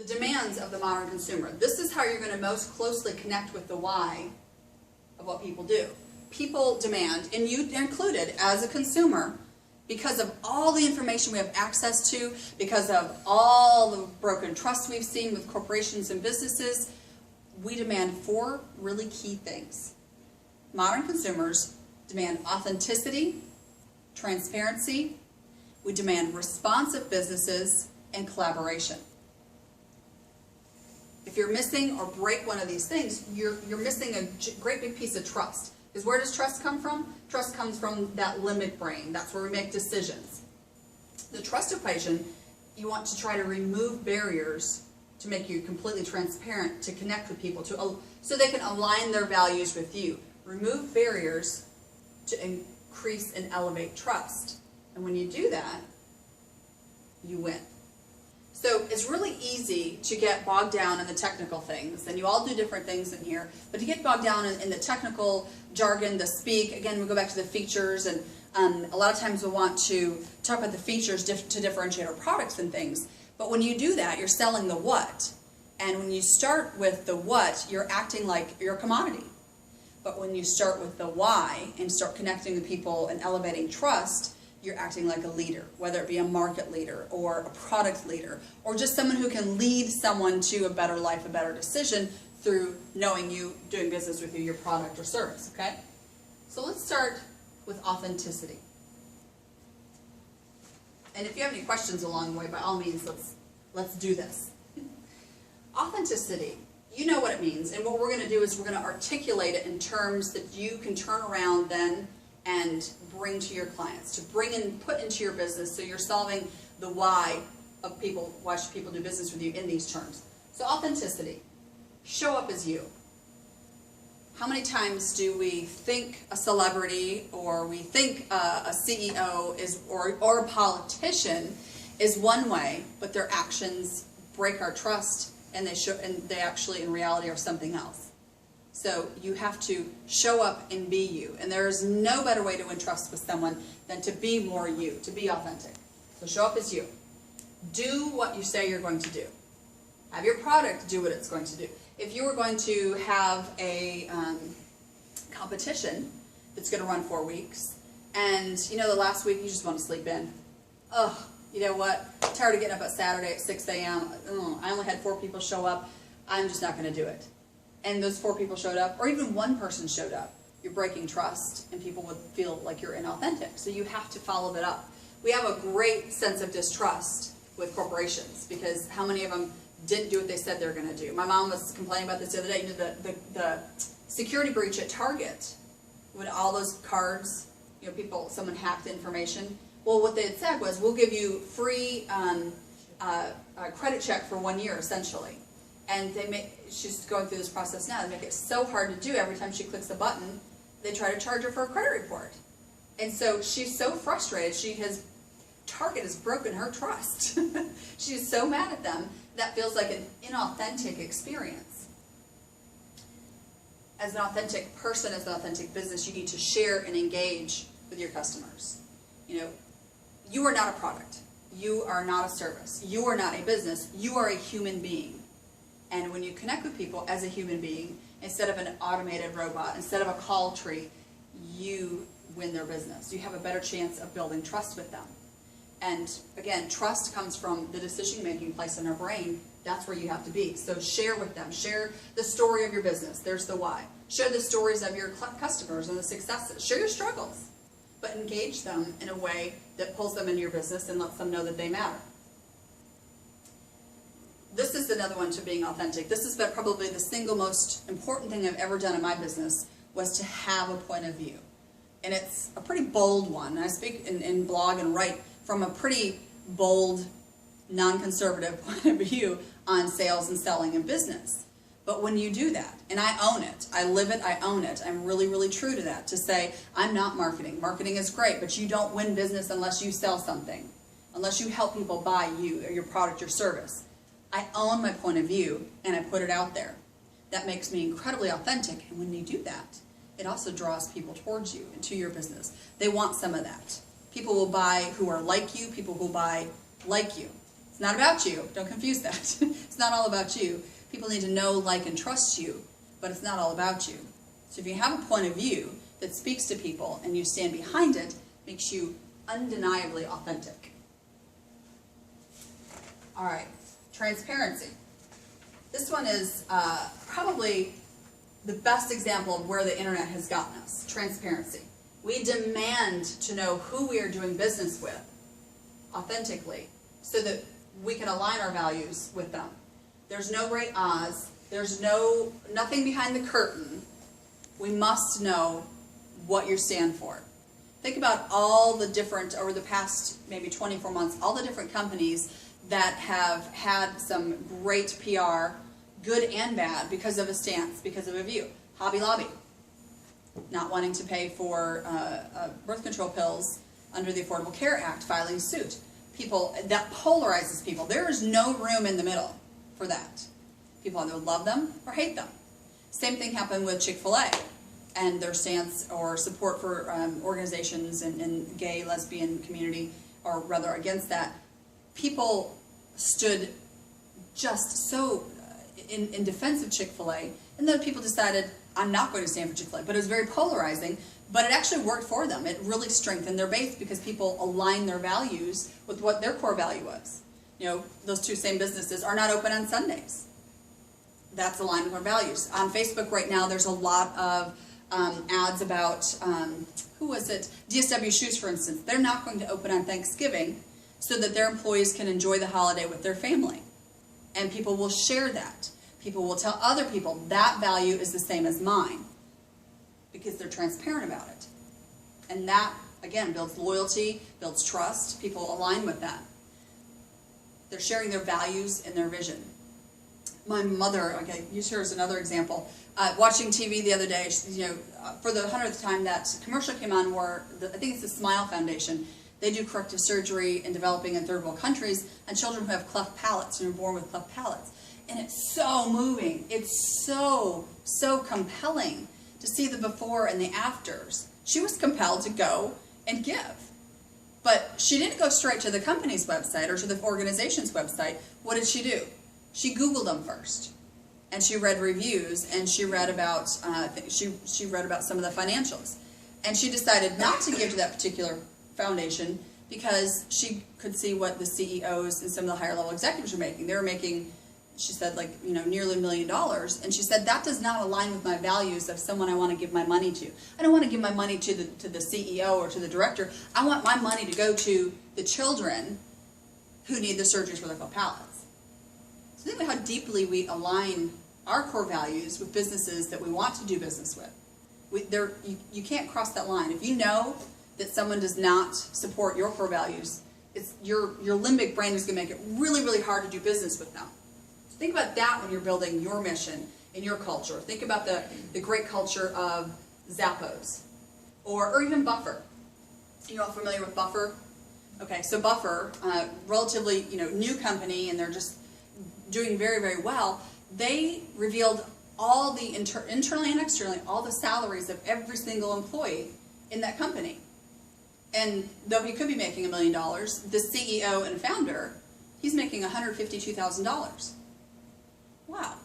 the demands of the modern consumer. This is how you're going to most closely connect with the why of what people do. People demand, and you included as a consumer, because of all the information we have access to, because of all the broken trust we've seen with corporations and businesses, we demand 4 really key things. Modern consumers demand authenticity, transparency, we demand responsive businesses, and collaboration. If you're missing or break one of these things, you're missing a great big piece of trust. Because where does trust come from? Trust comes from that limbic brain. That's where we make decisions. The trust equation, you want to try to remove barriers to make you completely transparent, to connect with people, so they can align their values with you. Remove barriers to increase and elevate trust. And when you do that, you win. So it's really easy to get bogged down in the technical things, and you all do different things in here, but to get bogged down in the technical jargon, the speak, again, we go back to the features, and a lot of times we want to talk about the features to differentiate our products and things, but when you do that, you're selling the what, and when you start with the what, you're acting like you're a commodity. But when you start with the why and start connecting with people and elevating trust, you're acting like a leader, whether it be a market leader or a product leader, or just someone who can lead someone to a better life, a better decision through knowing you, doing business with you, your product or service, okay? So let's start with authenticity. And if you have any questions along the way, by all means, let's do this. Authenticity, you know what it means, and what we're going to do is we're going to articulate it in terms that you can turn around then and bring to your clients, to bring and put into your business, so you're solving the why of people, why should people do business with you in these terms. So authenticity, show up as you. How many times do we think a celebrity, or we think a CEO is, or a politician is one way, but their actions break our trust, and they actually in reality are something else. So you have to show up and be you. And there is no better way to win trust with someone than to be more you, to be authentic. So show up as you. Do what you say you're going to do. Have your product do what it's going to do. If you were going to have a competition that's going to run 4 weeks, and you know the last week you just want to sleep in. Ugh, you know what? I'm tired of getting up at Saturday at 6 a.m. I only had 4 people show up. I'm just not going to do it. And those 4 people showed up, or even 1 person showed up, you're breaking trust, and people would feel like you're inauthentic. So you have to follow that up. We have a great sense of distrust with corporations, because how many of them didn't do what they said they were going to do? My mom was complaining about this the other day. You know, the security breach at Target, when all those cards, you know, someone hacked information. Well, what they had said was, we'll give you free credit check for 1 year, essentially. And she's going through this process now. They make it so hard to do. Every time she clicks a button, they try to charge her for a credit report. And so she's so frustrated. Target has broken her trust. She's so mad at them. That feels like an inauthentic experience. As an authentic person, as an authentic business, you need to share and engage with your customers. You know, you are not a product. You are not a service. You are not a business. You are a human being. And when you connect with people as a human being, instead of an automated robot, instead of a call tree, you win their business. You have a better chance of building trust with them. And again, trust comes from the decision-making place in our brain. That's where you have to be. So share with them. Share the story of your business. There's the why. Share the stories of your customers and the successes. Share your struggles. But engage them in a way that pulls them into your business and lets them know that they matter. This is another one to being authentic. This has been probably the single most important thing I've ever done in my business, was to have a point of view. And it's a pretty bold one. I speak and blog and write from a pretty bold, non-conservative point of view on sales and selling and business. But when you do that, and I own it, I live it, I own it, I'm really, really true to that, to say, I'm not marketing. Marketing is great, but you don't win business unless you sell something, unless you help people buy you or your product or service. I own my point of view, and I put it out there. That makes me incredibly authentic, and when you do that, it also draws people towards you and to your business. They want some of that. People will buy who are like you, people who buy like you. It's not about you, don't confuse that. It's not all about you. People need to know, like, and trust you, but it's not all about you. So if you have a point of view that speaks to people and you stand behind it, makes you undeniably authentic. All right, transparency. This one is probably the best example of where the internet has gotten us, transparency. We demand to know who we are doing business with authentically so that we can align our values with them. There's no great Oz. There's nothing behind the curtain. We must know what you stand for. Think about all the different, over the past maybe 24 months, all the different companies that have had some great PR, good and bad, because of a stance, because of a view. Hobby Lobby, not wanting to pay for birth control pills under the Affordable Care Act, filing suit. People, that polarizes people. There is no room in the middle for that. People either love them or hate them. Same thing happened with Chick-fil-A and their stance or support for organizations in gay, lesbian community, or rather against that. People stood just so in defense of Chick-fil-A, and then people decided, I'm not going to stand for Chick-fil-A. But it was very polarizing, but it actually worked for them. It really strengthened their base because people aligned their values with what their core value was. You know, those two same businesses are not open on Sundays. That's aligned with our values. On Facebook right now, there's a lot of ads about, who was it? DSW Shoes, for instance. They're not going to open on Thanksgiving so that their employees can enjoy the holiday with their family. And people will share that. People will tell other people that value is the same as mine because they're transparent about it. And that, again, builds loyalty, builds trust. People align with that. They're sharing their values and their vision. My mother, okay, use her as another example. Watching TV the other day, you know, for the 100th time that commercial came on where, I think it's the Smile Foundation, they do corrective surgery in developing and third world countries on children who have cleft palates and are born with cleft palates. And it's so moving. It's so compelling to see the before and the afters. She was compelled to go and give. But she didn't go straight to the company's website or to the organization's website. What did she do? She Googled them first. And she read reviews, and she read about she read about some of the financials. And she decided not to give to that particular foundation because she could see what the CEOs and some of the higher level executives were making. They were making, she said, like, you know, nearly $1 million. And she said, that does not align with my values of someone I want to give my money to. I don't want to give my money to the CEO or to the director. I want my money to go to the children who need the surgeries for their cleft palates. So think about how deeply we align our core values with businesses that we want to do business with. You can't cross that line. If you know that someone does not support your core values, it's your limbic brain is going to make it really, really hard to do business with them. So think about that when you're building your mission and your culture. Think about the great culture of Zappos or even Buffer. You all familiar with Buffer? Okay, so Buffer, relatively new company, and they're just doing very, very well. They revealed all the internally and externally, all the salaries of every single employee in that company. And though he could be making $1 million, the CEO and founder, he's making $152,000. Wow,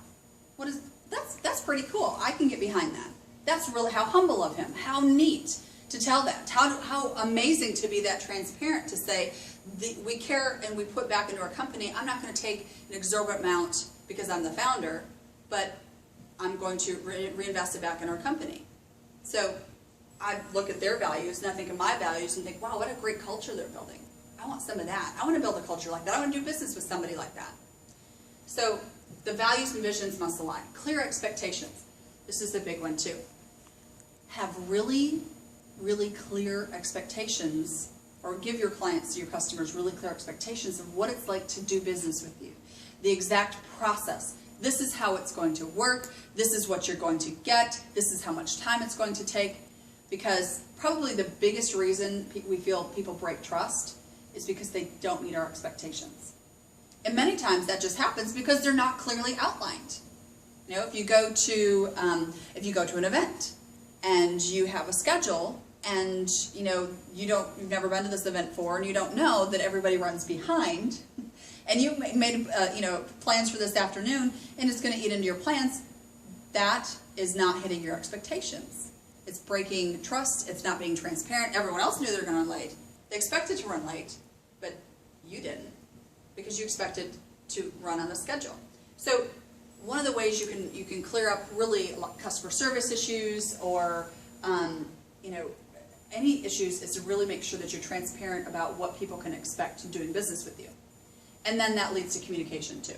that's pretty cool. I can get behind that. That's really how humble of him. How neat to tell that. How amazing to be that transparent to say we care and we put back into our company. I'm not going to take an exorbitant amount because I'm the founder, but I'm going to reinvest it back in our company. So I look at their values and I think of my values and think, wow, what a great culture they're building. I want some of that. I want to build a culture like that. I want to do business with somebody like that. So the values and visions must align. Clear expectations. This is a big one too. Have really, really clear expectations, or give your clients, your customers, really clear expectations of what it's like to do business with you. The exact process. This is how it's going to work. This is what you're going to get. This is how much time it's going to take. Because probably the biggest reason we feel people break trust is because they don't meet our expectations. And many times that just happens because they're not clearly outlined. You know, if you go to an event and you have a schedule and you've never been to this event before and you don't know that everybody runs behind, and you made plans for this afternoon, and it's going to eat into your plans, that is not hitting your expectations. It's breaking trust. It's not being transparent. Everyone else knew they were going to run late. They expected to run late, but you didn't, because you expected to run on a schedule. So one of the ways you can clear up really customer service issues or any issues is to really make sure that you're transparent about what people can expect in doing business with you. And then that leads to communication too.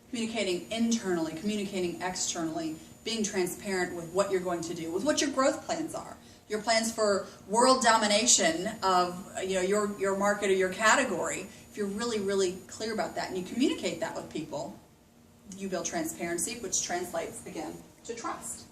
Communicating internally, communicating externally, being transparent with what you're going to do, with what your growth plans are. Your plans for world domination of your market or your category. If you're really, really clear about that and you communicate that with people, you build transparency, which translates, again, to trust.